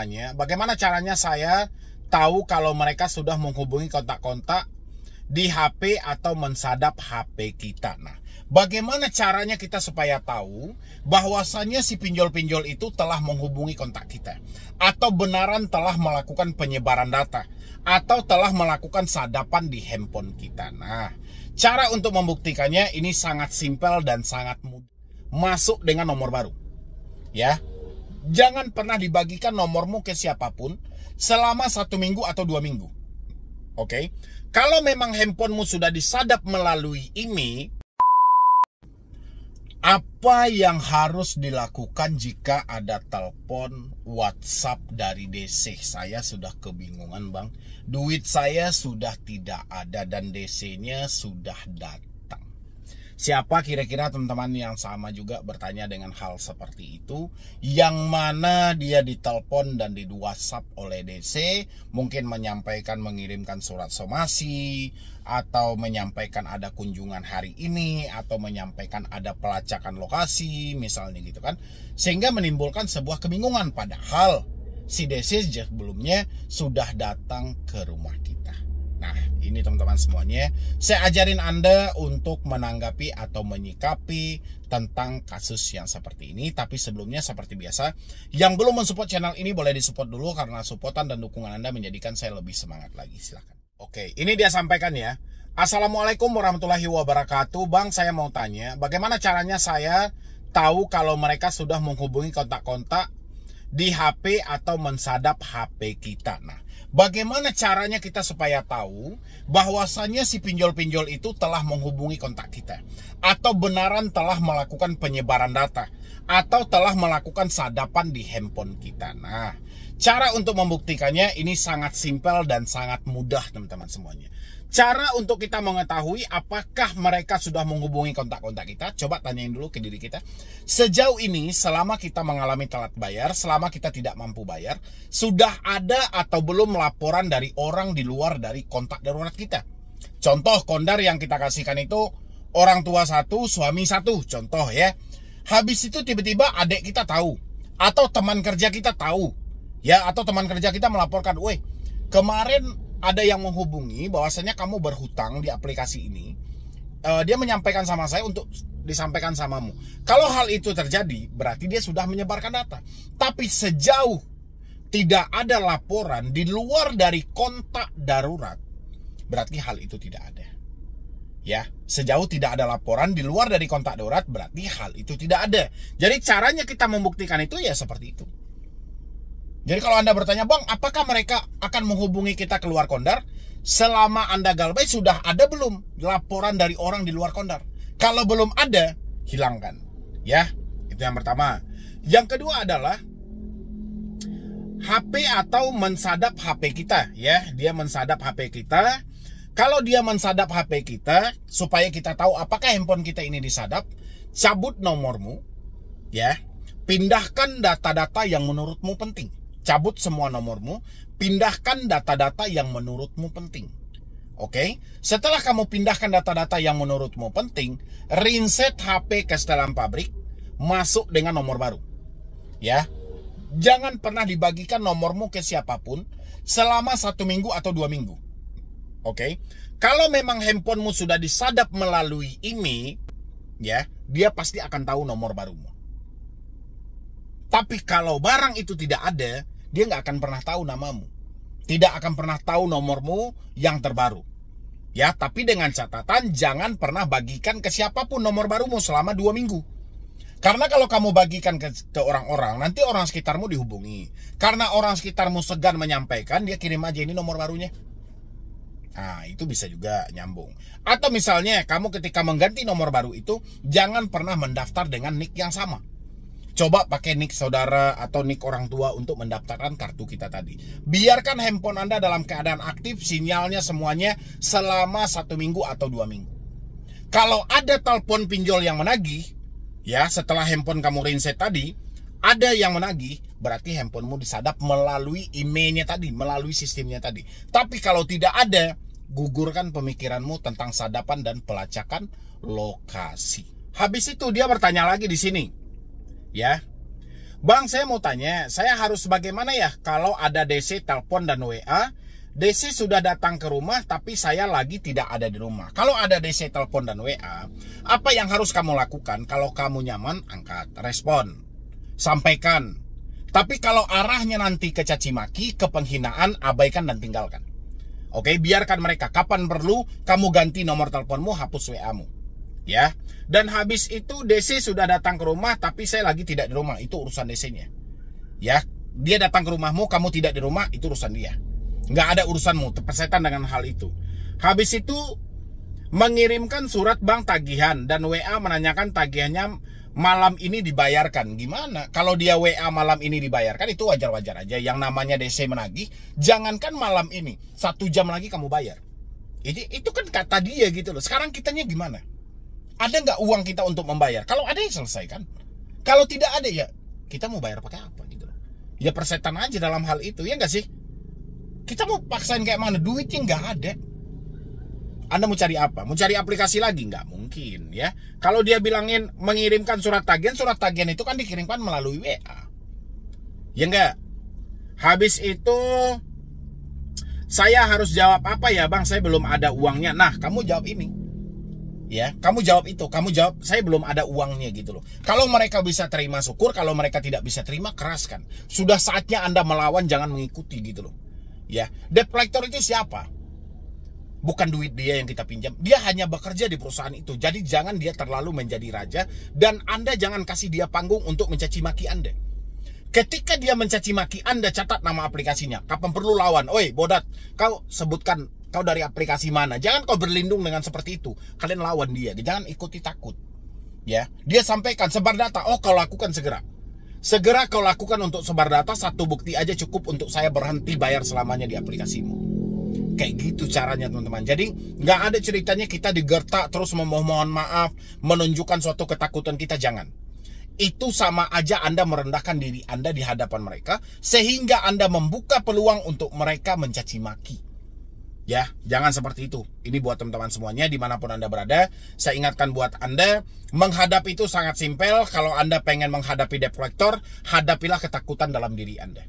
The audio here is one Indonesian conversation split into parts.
tanya, bagaimana caranya saya tahu kalau mereka sudah menghubungi kontak-kontak di HP atau mensadap HP kita. Nah, bagaimana caranya kita supaya tahu bahwasannya si pinjol-pinjol itu telah menghubungi kontak kita, atau benaran telah melakukan penyebaran data, atau telah melakukan sadapan di handphone kita. Nah, cara untuk membuktikannya ini sangat simpel dan sangat mudah. Masuk dengan nomor baru. Ya, jangan pernah dibagikan nomormu ke siapapun selama 1 minggu atau 2 minggu. Oke, kalau memang handphonemu sudah disadap melalui IMEI, apa yang harus dilakukan jika ada telepon WhatsApp dari DC? Saya sudah kebingungan, Bang. Duit saya sudah tidak ada dan DC-nya sudah datang. Siapa kira-kira teman-teman yang sama juga bertanya dengan hal seperti itu, yang mana dia ditelepon dan di WhatsApp oleh DC, mungkin menyampaikan mengirimkan surat somasi, atau menyampaikan ada kunjungan hari ini, atau menyampaikan ada pelacakan lokasi, misalnya gitu kan, sehingga menimbulkan sebuah kebingungan, padahal si DC sebelumnya sudah datang ke rumah kita. Nah, ini teman-teman semuanya, saya ajarin Anda untuk menanggapi atau menyikapi tentang kasus yang seperti ini. Tapi sebelumnya seperti biasa, yang belum mensupport channel ini boleh disupport dulu, karena supportan dan dukungan Anda menjadikan saya lebih semangat lagi. Silahkan. Oke, ini dia sampaikan ya. Assalamualaikum warahmatullahi wabarakatuh. Bang, saya mau tanya, bagaimana caranya saya tahu kalau mereka sudah menghubungi kontak-kontak di HP atau mensadap HP kita? Nah, bagaimana caranya kita supaya tahu bahwasannya si pinjol-pinjol itu telah menghubungi kontak kita, atau benaran telah melakukan penyebaran data, atau telah melakukan sadapan di handphone kita? Nah, cara untuk membuktikannya ini sangat simpel dan sangat mudah teman-teman semuanya. Cara untuk kita mengetahui apakah mereka sudah menghubungi kontak-kontak kita, coba tanyain dulu ke diri kita. Sejauh ini, selama kita mengalami telat bayar, selama kita tidak mampu bayar, sudah ada atau belum laporan dari orang di luar dari kontak darurat kita? Contoh kondar yang kita kasihkan itu orang tua 1, suami 1, contoh ya. Habis itu tiba-tiba adik kita tahu, atau teman kerja kita tahu, ya, atau teman kerja kita melaporkan, "Woi, kemarin ada yang menghubungi bahwasanya kamu berhutang di aplikasi ini. Dia menyampaikan sama saya untuk disampaikan samamu." Kalau hal itu terjadi, berarti dia sudah menyebarkan data. Tapi sejauh tidak ada laporan di luar dari kontak darurat, berarti hal itu tidak ada. Ya, sejauh tidak ada laporan di luar dari kontak darurat, berarti hal itu tidak ada. Jadi caranya kita membuktikan itu ya seperti itu. Jadi kalau Anda bertanya, "Bang, apakah mereka akan menghubungi kita keluar kondar?" Selama Anda galbay, sudah ada belum laporan dari orang di luar kondar? Kalau belum ada, hilangkan. Ya, itu yang pertama. Yang kedua adalah HP atau mensadap HP kita. Ya, dia mensadap HP kita. Kalau dia mensadap HP kita, supaya kita tahu apakah handphone kita ini disadap, cabut nomormu. Ya, pindahkan data-data yang menurutmu penting. Cabut semua nomormu, pindahkan data-data yang menurutmu penting. Oke, setelah kamu pindahkan data-data yang menurutmu penting, reset HP ke setelan pabrik, masuk dengan nomor baru. Ya, jangan pernah dibagikan nomormu ke siapapun selama 1 minggu atau 2 minggu. Oke, kalau memang handphonemu sudah disadap melalui IMEI, ya, dia pasti akan tahu nomor barumu. Tapi kalau barang itu tidak ada, dia nggak akan pernah tahu namamu, tidak akan pernah tahu nomormu yang terbaru. Ya, tapi dengan catatan jangan pernah bagikan ke siapapun nomor barumu selama 2 minggu. Karena kalau kamu bagikan ke orang-orang, nanti orang sekitarmu dihubungi. Karena orang sekitarmu segan menyampaikan, dia kirim aja ini nomor barunya. Nah, itu bisa juga nyambung. Atau misalnya kamu ketika mengganti nomor baru itu, jangan pernah mendaftar dengan nick yang sama. Coba pakai nick saudara atau nick orang tua untuk mendaftarkan kartu kita tadi. Biarkan handphone Anda dalam keadaan aktif, sinyalnya semuanya selama 1 minggu atau 2 minggu. Kalau ada telepon pinjol yang menagih, ya, setelah handphone kamu reset tadi, ada yang menagih, berarti handphonemu disadap melalui IMEI-nya tadi, melalui sistemnya tadi. Tapi kalau tidak ada, gugurkan pemikiranmu tentang sadapan dan pelacakan lokasi. Habis itu dia bertanya lagi di sini. Ya, Bang, saya mau tanya, saya harus bagaimana ya kalau ada DC telepon dan WA? DC sudah datang ke rumah tapi saya lagi tidak ada di rumah. Kalau ada DC telepon dan WA, apa yang harus kamu lakukan? Kalau kamu nyaman, angkat, respon, sampaikan. Tapi kalau arahnya nanti ke caci maki, ke penghinaan, abaikan dan tinggalkan. Oke, biarkan mereka. Kapan perlu, kamu ganti nomor teleponmu, hapus WA-mu. Ya. Dan habis itu DC sudah datang ke rumah tapi saya lagi tidak di rumah. Itu urusan DC-nya. Ya, dia datang ke rumahmu, kamu tidak di rumah, itu urusan dia. Nggak ada urusanmu, terpersetan dengan hal itu. Habis itu mengirimkan surat bank tagihan dan WA menanyakan tagihannya malam ini dibayarkan. Gimana? Kalau dia WA malam ini dibayarkan, itu wajar-wajar aja. Yang namanya DC menagih, jangankan malam ini, 1 jam lagi kamu bayar. Itu kan kata dia gitu loh. Sekarang kitanya gimana? Ada nggak uang kita untuk membayar? Kalau ada ya selesaikan. Kalau tidak ada ya kita mau bayar pakai apa gitu loh. Ya persetan aja dalam hal itu, ya nggak sih? Kita mau paksain kayak mana? Duitnya nggak ada. Anda mau cari apa? Mau cari aplikasi lagi? Nggak mungkin ya. Kalau dia bilangin mengirimkan surat tagihan itu kan dikirimkan melalui WA. Ya nggak? Habis itu saya harus jawab apa ya bang? Saya belum ada uangnya. Nah, kamu jawab ini. Ya, kamu jawab itu. Kamu jawab saya belum ada uangnya gitu loh. Kalau mereka bisa terima syukur, kalau mereka tidak bisa terima keraskan. Sudah saatnya Anda melawan, jangan mengikuti gitu loh. Ya, debt collector itu siapa? Bukan duit dia yang kita pinjam. Dia hanya bekerja di perusahaan itu. Jadi jangan dia terlalu menjadi raja. Dan Anda jangan kasih dia panggung untuk mencaci maki Anda. Ketika dia mencaci maki Anda, catat nama aplikasinya. Kapan perlu lawan. Oi bodat, kau sebutkan kau dari aplikasi mana. Jangan kau berlindung dengan seperti itu. Kalian lawan dia. Jangan ikuti takut. Ya, dia sampaikan sebar data. Oh, kau lakukan segera. Segera kau lakukan untuk sebar data, 1 bukti aja cukup untuk saya berhenti bayar selamanya di aplikasimu. Kayak gitu caranya teman-teman. Jadi nggak ada ceritanya kita digertak terus memohon maaf, menunjukkan suatu ketakutan kita, jangan. Itu sama aja Anda merendahkan diri Anda di hadapan mereka, sehingga Anda membuka peluang untuk mereka mencaci maki. Ya, jangan seperti itu. Ini buat teman-teman semuanya dimanapun Anda berada. Saya ingatkan buat Anda, menghadapi itu sangat simpel. Kalau Anda pengen menghadapi debt collector, hadapilah ketakutan dalam diri Anda.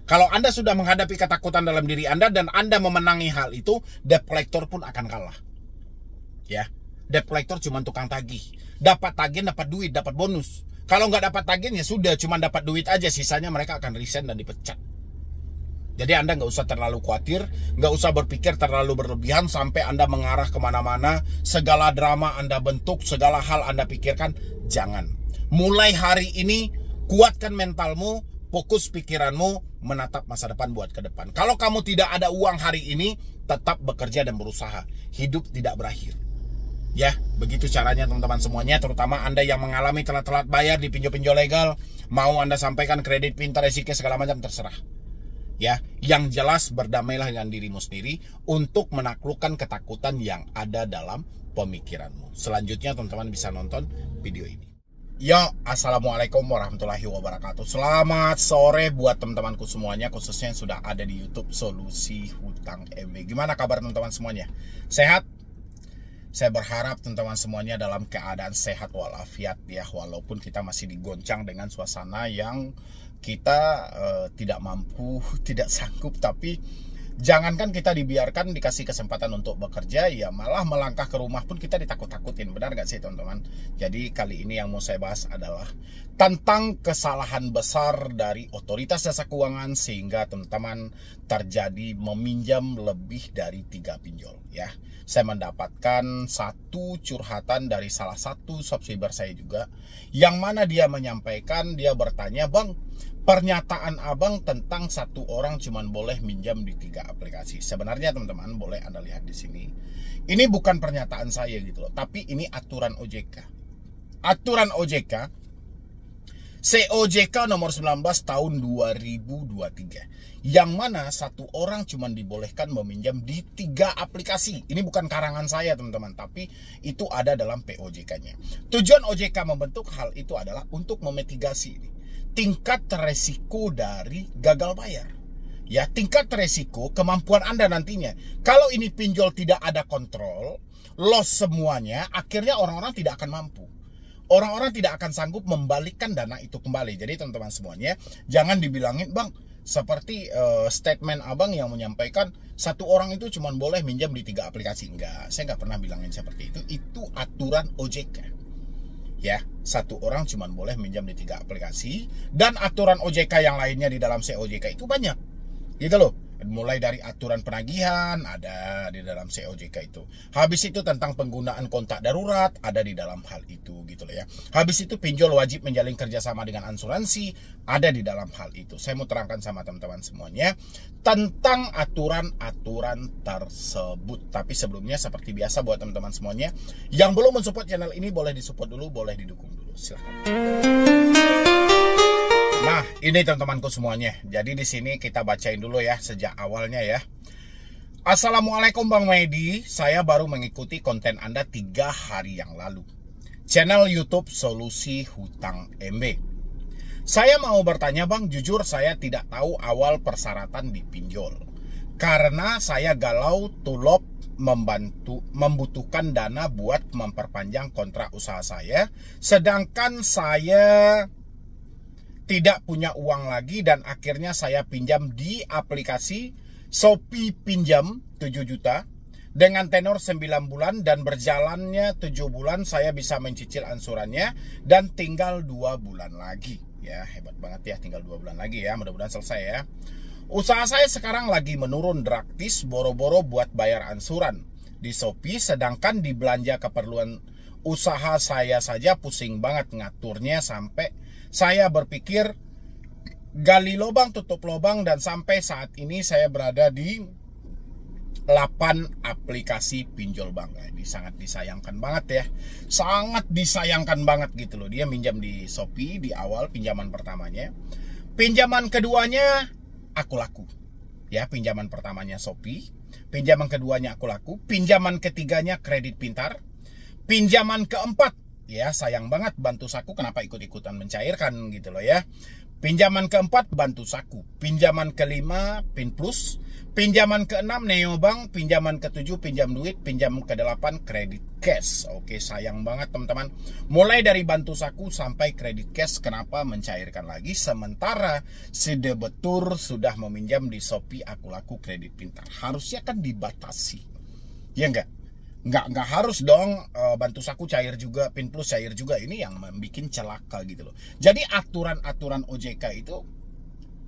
Kalau Anda sudah menghadapi ketakutan dalam diri Anda dan Anda memenangi hal itu, debt collector pun akan kalah. Ya, debt collector cuma tukang tagih. Dapat tagihan, dapat duit, dapat bonus. Kalau nggak dapat tagihan ya sudah, cuma dapat duit aja. Sisanya mereka akan resign dan dipecat. Jadi Anda nggak usah terlalu khawatir, nggak usah berpikir terlalu berlebihan sampai Anda mengarah kemana-mana, segala drama Anda bentuk, segala hal Anda pikirkan, jangan. Mulai hari ini, kuatkan mentalmu, fokus pikiranmu, menatap masa depan buat ke depan. Kalau kamu tidak ada uang hari ini, tetap bekerja dan berusaha. Hidup tidak berakhir. Ya, begitu caranya teman-teman semuanya, terutama Anda yang mengalami telat-telat bayar di pinjol-pinjol legal, mau Anda sampaikan kredit pintar, resiko segala macam, terserah. Ya, yang jelas berdamailah dengan dirimu sendiri untuk menaklukkan ketakutan yang ada dalam pemikiranmu. Selanjutnya teman-teman bisa nonton video ini. Yo, assalamualaikum warahmatullahi wabarakatuh. Selamat sore buat teman-temanku semuanya, khususnya yang sudah ada di YouTube Solusi Hutang MB. Gimana kabar teman-teman semuanya? Sehat? Saya berharap teman-teman semuanya dalam keadaan sehat walafiat ya, walaupun kita masih digoncang dengan suasana yang kita tidak mampu, tidak sanggup, tapi jangankan kita dibiarkan dikasih kesempatan untuk bekerja, ya malah melangkah ke rumah pun kita ditakut-takutin. Benar gak sih teman-teman? Jadi kali ini yang mau saya bahas adalah tentang kesalahan besar dari otoritas jasa keuangan sehingga teman-teman terjadi meminjam lebih dari 3 pinjol ya. Saya mendapatkan satu curhatan dari salah satu subscriber saya juga, yang mana dia menyampaikan, dia bertanya, "Bang, pernyataan abang tentang satu orang cuman boleh minjam di 3 aplikasi." Sebenarnya teman-teman boleh Anda lihat di sini. Ini bukan pernyataan saya gitu loh, tapi ini aturan OJK. Aturan OJK COJK nomor 19 tahun 2023. Yang mana satu orang cuma dibolehkan meminjam di 3 aplikasi. Ini bukan karangan saya teman-teman, tapi itu ada dalam POJK-nya. Tujuan OJK membentuk hal itu adalah untuk memitigasi tingkat resiko dari gagal bayar. Ya, tingkat resiko kemampuan Anda nantinya. Kalau ini pinjol tidak ada kontrol, loss semuanya, akhirnya orang-orang tidak akan mampu. orang-orang tidak akan sanggup membalikkan dana itu kembali. Jadi teman-teman semuanya, jangan dibilangin, Bang, seperti statement abang yang menyampaikan satu orang itu cuma boleh minjam di 3 aplikasi. Enggak, saya nggak pernah bilangin seperti itu. Itu aturan OJK. Ya, satu orang cuma boleh minjam di 3 aplikasi. Dan aturan OJK yang lainnya di dalam COJK itu banyak, gitu loh. Mulai dari aturan penagihan ada di dalam COJK itu. Habis itu tentang penggunaan kontak darurat ada di dalam hal itu, gitu loh ya. Habis itu pinjol wajib menjalin kerjasama dengan asuransi ada di dalam hal itu. Saya mau terangkan sama teman-teman semuanya tentang aturan-aturan tersebut. Tapi sebelumnya seperti biasa buat teman-teman semuanya yang belum mensupport channel ini, boleh disupport dulu, boleh didukung dulu. Silahkan. Nah, ini teman-temanku semuanya. Jadi di sini kita bacain dulu ya sejak awalnya ya. Assalamualaikum Bang Medi, saya baru mengikuti konten Anda 3 hari yang lalu. Channel YouTube Solusi Hutang MB. Saya mau bertanya Bang, jujur saya tidak tahu awal persyaratan di pinjol. Karena saya galau tulop membutuhkan dana buat memperpanjang kontrak usaha saya. Sedangkan saya tidak punya uang lagi dan akhirnya saya pinjam di aplikasi Shopee Pinjam 7 juta dengan tenor 9 bulan dan berjalannya 7 bulan saya bisa mencicil angsurannya dan tinggal 2 bulan lagi. Ya, hebat banget ya, tinggal 2 bulan lagi ya, mudah-mudahan selesai ya. Usaha saya sekarang lagi menurun drastis, boro-boro buat bayar angsuran di Shopee, sedangkan di belanja keperluan usaha saya saja pusing banget ngaturnya sampai saya berpikir gali lubang tutup lubang dan sampai saat ini saya berada di 8 aplikasi pinjol Bang. Ini sangat disayangkan banget ya. Sangat disayangkan banget gitu loh. Dia minjam di Shopee di awal pinjaman pertamanya. Pinjaman keduanya aku laku. Ya, pinjaman pertamanya Shopee, pinjaman keduanya aku laku, pinjaman ketiganya kredit pintar, pinjaman keempat ya sayang banget Bantu Saku kenapa ikut-ikutan mencairkan gitu loh ya. Pinjaman keempat Bantu Saku, pinjaman kelima Pin Plus, pinjaman keenam Neobank, pinjaman ketujuh pinjam duit, pinjam ke-8 kredit cash. Oke, sayang banget teman-teman. Mulai dari Bantu Saku sampai kredit cash kenapa mencairkan lagi sementara si debetur sudah meminjam di Shopee aku laku kredit pintar. Harusnya kan dibatasi. Ya enggak? Nggak harus dong Bantu Saku cair juga, Pin Plus cair juga. Ini yang membuat celaka gitu loh. Jadi aturan-aturan OJK itu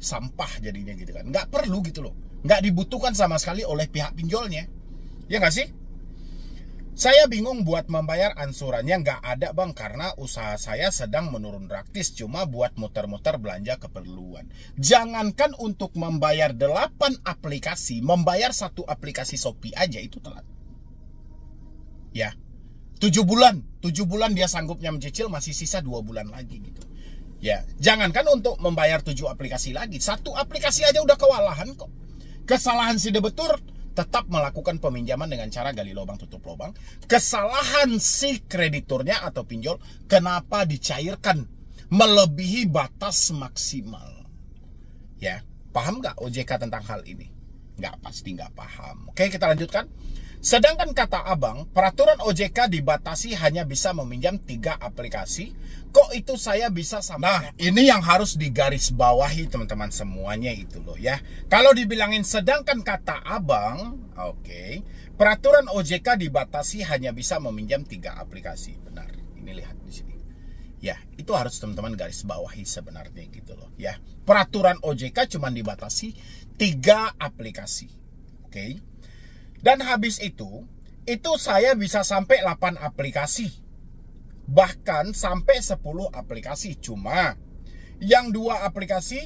sampah jadinya gitu kan. Nggak perlu gitu loh. Nggak dibutuhkan sama sekali oleh pihak pinjolnya. Ya nggak sih? Saya bingung buat membayar angsurannya nggak ada Bang, karena usaha saya sedang menurun drastis, cuma buat muter-muter belanja keperluan. Jangankan untuk membayar 8 aplikasi, membayar 1 aplikasi Shopee aja itu telat. Ya, 7 bulan dia sanggupnya mencicil, masih sisa 2 bulan lagi gitu. Ya, jangankan untuk membayar 7 aplikasi lagi, 1 aplikasi aja udah kewalahan kok. Kesalahan si debetur tetap melakukan peminjaman dengan cara gali lubang tutup lubang. Kesalahan si krediturnya atau pinjol kenapa dicairkan melebihi batas maksimal. Ya, paham nggak OJK tentang hal ini? Pasti nggak paham. Oke, kita lanjutkan. Sedangkan kata abang, peraturan OJK dibatasi hanya bisa meminjam 3 aplikasi. Kok itu saya bisa sama? Nah, ini yang harus digarisbawahi teman-teman semuanya itu loh ya. Kalau dibilangin sedangkan kata abang, oke, peraturan OJK dibatasi hanya bisa meminjam 3 aplikasi. Benar, ini lihat di sini. Ya, itu harus teman-teman garis bawahi sebenarnya gitu loh ya. Peraturan OJK cuma dibatasi 3 aplikasi. Oke. Dan habis itu saya bisa sampai 8 aplikasi. Bahkan sampai 10 aplikasi. Cuma yang 2 aplikasi,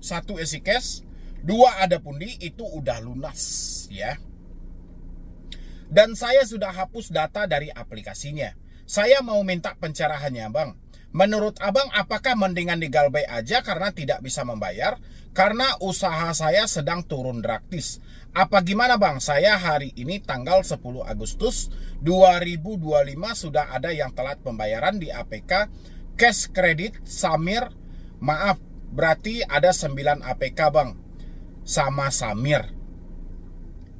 1 EasyCash, 2 ada pundi, itu udah lunas ya. Dan saya sudah hapus data dari aplikasinya. Saya mau minta pencerahannya Bang. Menurut abang apakah mendingan digalbay aja karena tidak bisa membayar? Karena usaha saya sedang turun drastis. Apa gimana Bang? Saya hari ini tanggal 10 Agustus 2025 sudah ada yang telat pembayaran di APK Cash Kredit Samir. Maaf, berarti ada 9 APK Bang sama Samir.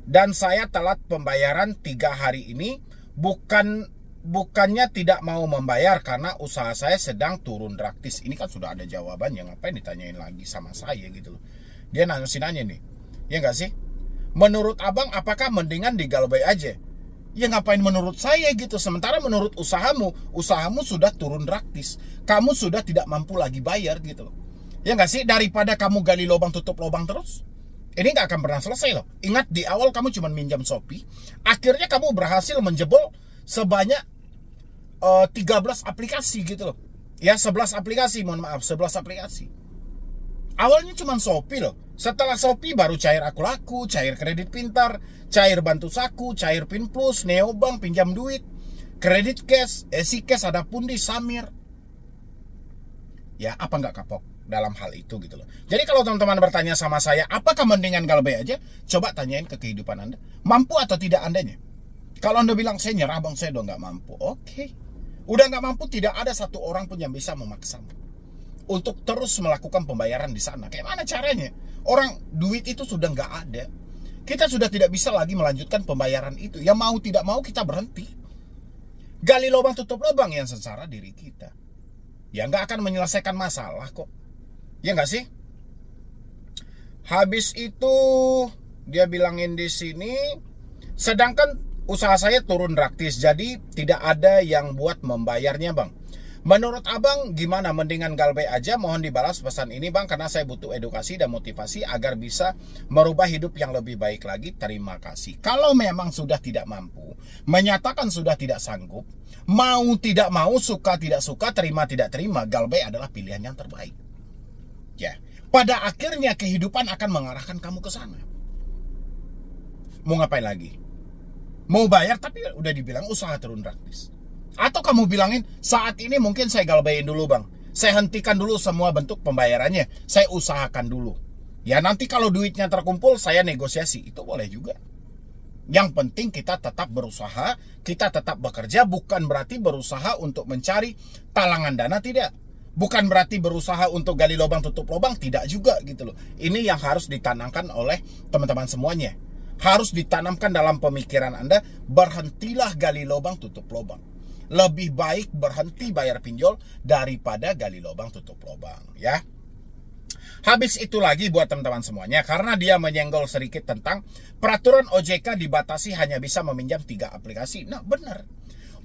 Dan saya telat pembayaran 3 hari ini. Bukan bukannya tidak mau membayar karena usaha saya sedang turun drastis. Ini kan sudah ada jawabannya, ngapain ditanyain lagi sama saya gitu loh. Dia nanya nih, ya nggak sih? Menurut abang apakah mendingan digalbay aja? Ya ngapain menurut saya gitu. Sementara menurut usahamu sudah turun drastis. Kamu sudah tidak mampu lagi bayar gitu loh. Ya nggak sih? Daripada kamu gali lubang tutup lubang terus, ini nggak akan pernah selesai loh. Ingat di awal kamu cuma minjam Shopee, akhirnya kamu berhasil menjebol sebanyak 13 aplikasi gitu loh. Ya 11 aplikasi, mohon maaf, 11 aplikasi. Awalnya cuma Shopee loh. Setelah Shopee baru Cair Aku Laku, Cair Kredit Pintar, Cair Bantu Saku, Cair Pin Plus, Neobank, Pinjam Duit, Kredit Cash, Esi Cash, ada Pundi, Samir. Ya apa nggak kapok dalam hal itu gitu loh. Jadi kalau teman-teman bertanya sama saya, apakah mendingan galbay aja? Coba tanyain ke kehidupan Anda. Mampu atau tidak Andanya? Kalau Anda bilang, saya nyerah bang, saya udah nggak mampu. Oke. Udah nggak mampu, tidak ada satu orang pun yang bisa memaksamu untuk terus melakukan pembayaran di sana. Kayak mana caranya? Orang duit itu sudah nggak ada. Kita sudah tidak bisa lagi melanjutkan pembayaran itu. Ya mau tidak mau kita berhenti. Gali lubang tutup lubang yang sengsara diri kita. Ya nggak akan menyelesaikan masalah kok. Ya nggak sih? Habis itu dia bilangin di sini, sedangkan usaha saya turun drastis, jadi tidak ada yang buat membayarnya bang. Menurut abang gimana, mendingan galbay aja? Mohon dibalas pesan ini bang, karena saya butuh edukasi dan motivasi agar bisa merubah hidup yang lebih baik lagi. Terima kasih. Kalau memang sudah tidak mampu, menyatakan sudah tidak sanggup, mau tidak mau, suka tidak suka, terima tidak terima, galbay adalah pilihan yang terbaik. Ya, pada akhirnya kehidupan akan mengarahkan kamu ke sana. Mau ngapain lagi? Mau bayar tapi udah dibilang usaha turun drastis. Atau kamu bilangin, saat ini mungkin saya galbayin dulu bang, saya hentikan dulu semua bentuk pembayarannya, saya usahakan dulu. Ya nanti kalau duitnya terkumpul saya negosiasi, itu boleh juga. Yang penting kita tetap berusaha, kita tetap bekerja, bukan berarti berusaha untuk mencari talangan dana, tidak. Bukan berarti berusaha untuk gali lubang tutup lubang, tidak juga gitu loh. Ini yang harus ditanamkan oleh teman-teman semuanya. Harus ditanamkan dalam pemikiran Anda, berhentilah gali lubang tutup lubang. Lebih baik berhenti bayar pinjol daripada gali lubang tutup lubang, ya. Habis itu lagi buat teman-teman semuanya, karena dia menyenggol sedikit tentang peraturan OJK dibatasi hanya bisa meminjam 3 aplikasi. Nah benar,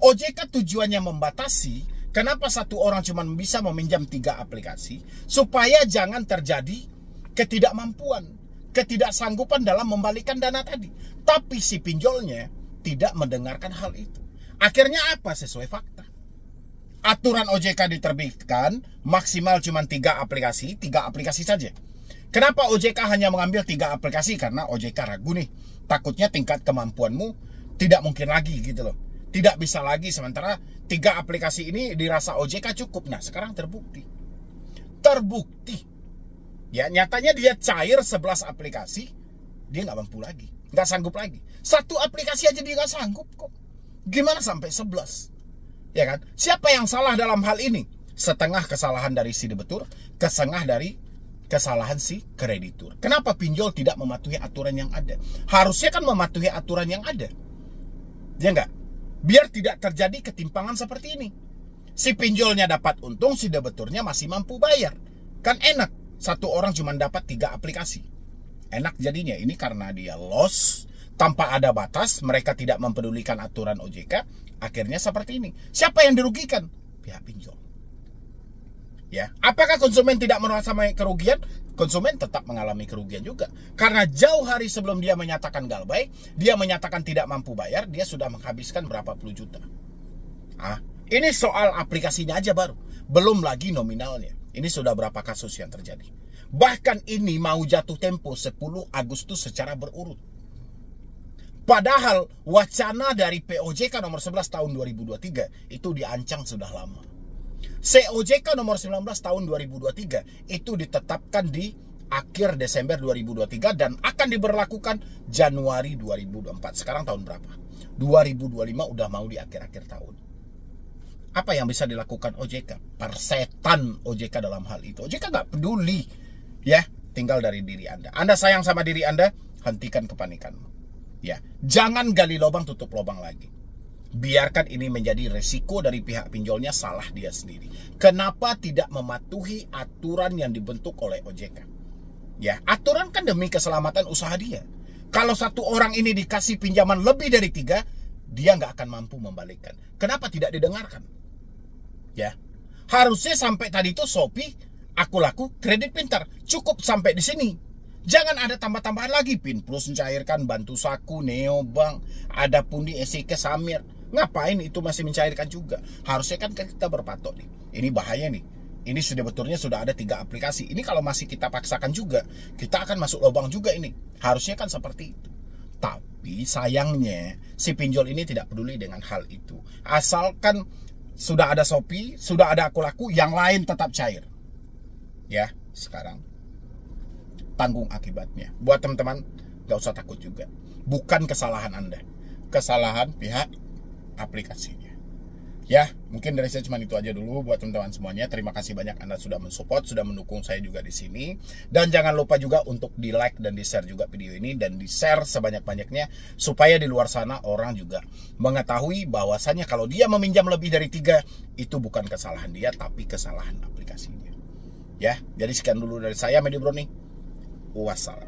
OJK tujuannya membatasi. Kenapa satu orang cuma bisa meminjam 3 aplikasi? Supaya jangan terjadi ketidakmampuan, ketidaksanggupan dalam membalikan dana tadi. Tapi si pinjolnya tidak mendengarkan hal itu. Akhirnya apa? Sesuai fakta. Aturan OJK diterbitkan maksimal cuma 3 aplikasi saja. Kenapa OJK hanya mengambil 3 aplikasi? Karena OJK ragu nih. Takutnya tingkat kemampuanmu tidak mungkin lagi gitu loh. Tidak bisa lagi, sementara 3 aplikasi ini dirasa OJK cukup. Nah sekarang terbukti. Ya nyatanya dia cair 11 aplikasi, dia nggak mampu lagi, nggak sanggup lagi. 1 aplikasi aja dia nggak sanggup kok. Gimana sampai 11? Ya kan? Siapa yang salah dalam hal ini? Setengah kesalahan dari si debitur, setengah dari kesalahan si kreditur. Kenapa pinjol tidak mematuhi aturan yang ada? Harusnya kan mematuhi aturan yang ada. Ya enggak? Biar tidak terjadi ketimpangan seperti ini. Si pinjolnya dapat untung, si debiturnya masih mampu bayar. Kan enak. Satu orang cuma dapat 3 aplikasi. Enak jadinya. Ini karena dia loss tanpa ada batas, mereka tidak mempedulikan aturan OJK, akhirnya seperti ini. Siapa yang dirugikan? Pihak pinjol. Ya, apakah konsumen tidak merasa kerugian? Konsumen tetap mengalami kerugian juga. Karena jauh hari sebelum dia menyatakan galbay, dia menyatakan tidak mampu bayar, dia sudah menghabiskan berapa puluh juta. Ini soal aplikasinya aja baru. Belum lagi nominalnya. Ini sudah berapa kasus yang terjadi. Bahkan ini mau jatuh tempo 10 Agustus secara berurut. Padahal wacana dari POJK nomor 11 tahun 2023 itu diancang sudah lama. COJK nomor 19 tahun 2023 itu ditetapkan di akhir Desember 2023 dan akan diberlakukan Januari 2024. Sekarang tahun berapa? 2025 udah mau di akhir-akhir tahun. Apa yang bisa dilakukan OJK? Persetan OJK dalam hal itu. OJK nggak peduli. Ya, tinggal dari diri Anda. Anda sayang sama diri Anda, hentikan kepanikanmu. Ya, jangan gali lubang tutup lubang lagi. Biarkan ini menjadi resiko dari pihak pinjolnya, salah dia sendiri. Kenapa tidak mematuhi aturan yang dibentuk oleh OJK? Ya, aturan kan demi keselamatan usaha dia. Kalau satu orang ini dikasih pinjaman lebih dari 3, dia nggak akan mampu membalikkan. Kenapa tidak didengarkan? Ya, harusnya sampai tadi itu Shopee, Aku Laku, Kredit Pintar. Cukup sampai di sini. Jangan ada tambah-tambahan lagi. Pin Plus mencairkan, Bantu Saku, Neobank, ada Pundi, SIK, Samir. Ngapain itu masih mencairkan juga? Harusnya kan kita berpatok nih. Ini bahaya nih. Ini sebetulnya sudah ada 3 aplikasi. Ini kalau masih kita paksakan juga, kita akan masuk lubang juga ini. Harusnya kan seperti itu. Tapi sayangnya si pinjol ini tidak peduli dengan hal itu. Asalkan sudah ada Shopee, sudah ada Aku Laku, yang lain tetap cair. Ya, sekarang tanggung akibatnya. Buat teman-teman, gak usah takut juga. Bukan kesalahan Anda, kesalahan pihak aplikasinya. Ya, mungkin dari saya cuma itu aja dulu buat teman-teman semuanya. Terima kasih banyak Anda sudah mensupport, sudah mendukung saya juga di sini. Dan jangan lupa juga untuk di-like dan di-share juga video ini, dan di-share sebanyak-banyaknya supaya di luar sana orang juga mengetahui bahwasannya kalau dia meminjam lebih dari 3, itu bukan kesalahan dia, tapi kesalahan aplikasinya. Ya, jadi sekian dulu dari saya, Medi Brownie. Wassalam.